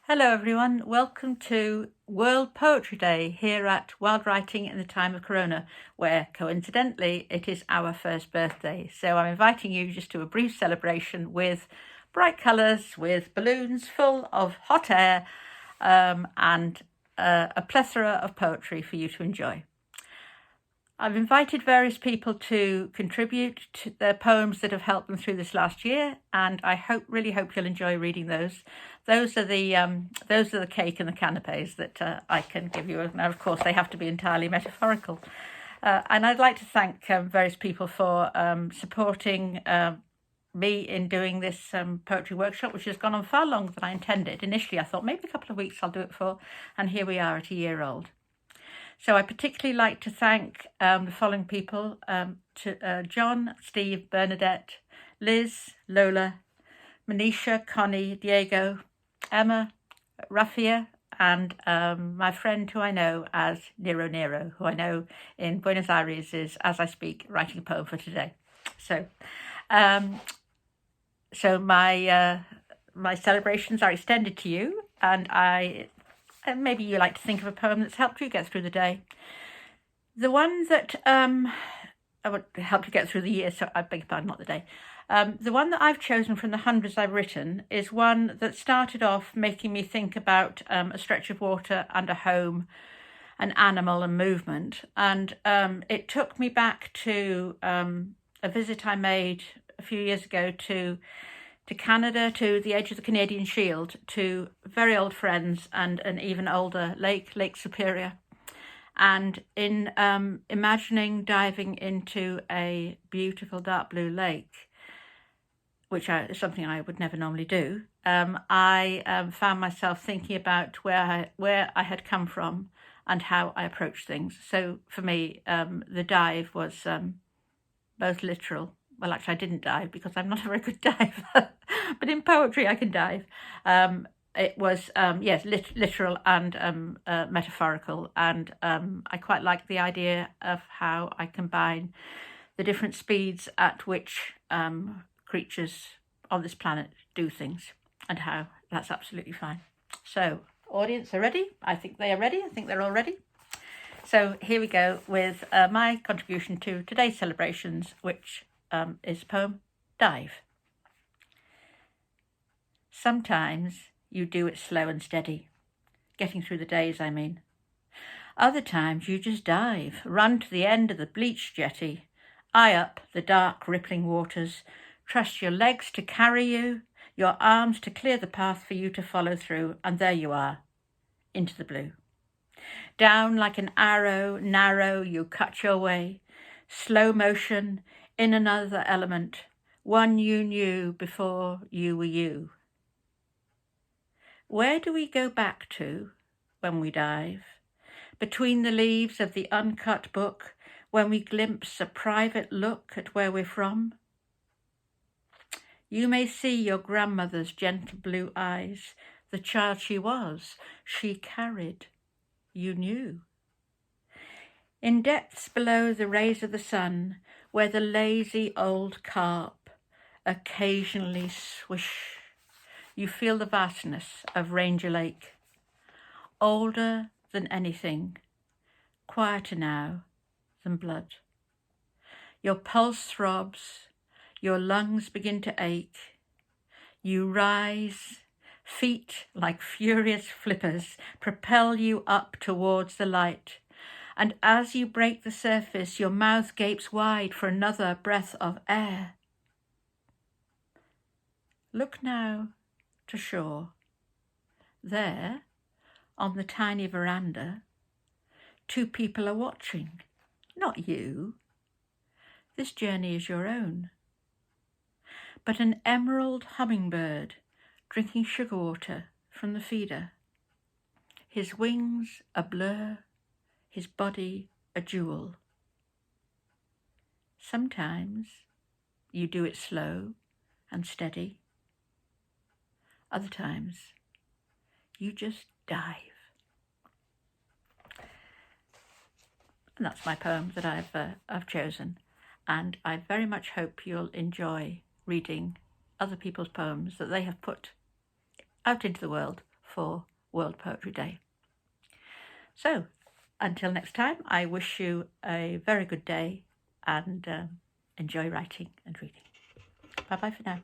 Hello everyone, welcome to World Poetry Day here at Wild Writing in the Time of Corona, where coincidentally it is our first birthday. So I'm inviting you just to a brief celebration with bright colours, with balloons full of hot air and a plethora of poetry for you to enjoy. I've invited various people to contribute to their poems that have helped them through this last year, and I really hope you'll enjoy reading those. Those are the cake and the canapes that I can give you. Now, of course, they have to be entirely metaphorical. And I'd like to thank various people for supporting me in doing this poetry workshop, which has gone on far longer than I intended. Initially, I thought maybe a couple of weeks I'll do it for, and here we are at a year old. So I particularly like to thank the following people, John, Steve, Bernadette, Liz, Lola, Manisha, Connie, Diego, Emma, Rafia, and my friend who I know as Nero, who I know in Buenos Aires is, as I speak, writing a poem for today. So my celebrations are extended to you, and maybe you like to think of a poem that's helped you get through the day. The one that would help you get through the year, so I beg your pardon, not the day. The one that I've chosen from the hundreds I've written is one that started off making me think about a stretch of water and a home, an animal and movement. And it took me back to a visit I made a few years ago to Canada, to the edge of the Canadian Shield, to very old friends and an even older Lake Superior. And in imagining diving into a beautiful dark blue lake, which is something I would never normally do, I found myself thinking about where I had come from and how I approached things. So for me, the dive was both literal. Well, actually, I didn't dive because I'm not a very good diver, but in poetry I can dive. It was, yes, literal and metaphorical, and I quite like the idea of how I combine the different speeds at which creatures on this planet do things, and how that's absolutely fine. So, audience are ready? I think they are ready. I think they're all ready. So here we go with my contribution to today's celebrations, which is the poem Dive. Sometimes you do it slow and steady, getting through the days, I mean. Other times you just dive, run to the end of the bleached jetty, eye up the dark rippling waters, trust your legs to carry you, your arms to clear the path for you to follow through, and there you are, into the blue. Down like an arrow, narrow, you cut your way, slow motion, in another element, one you knew before you were you. Where do we go back to when we dive? Between the leaves of the uncut book, when we glimpse a private look at where we're from? You may see your grandmother's gentle blue eyes, the child she was, she carried, you knew. In depths below the rays of the sun, where the lazy old carp occasionally swish, you feel the vastness of Ranger Lake. Older than anything, quieter now than blood. Your pulse throbs, your lungs begin to ache. You rise, feet like furious flippers propel you up towards the light. And as you break the surface, your mouth gapes wide for another breath of air. Look now to shore. There, on the tiny veranda, two people are watching, not you. This journey is your own. But an emerald hummingbird drinking sugar water from the feeder. His wings a blur, his body a jewel. Sometimes you do it slow and steady. Other times you just dive. And that's my poem that I've chosen, and I very much hope you'll enjoy reading other people's poems that they have put out into the world for World Poetry Day. So until next time, I wish you a very good day and enjoy writing and reading. Bye-bye for now.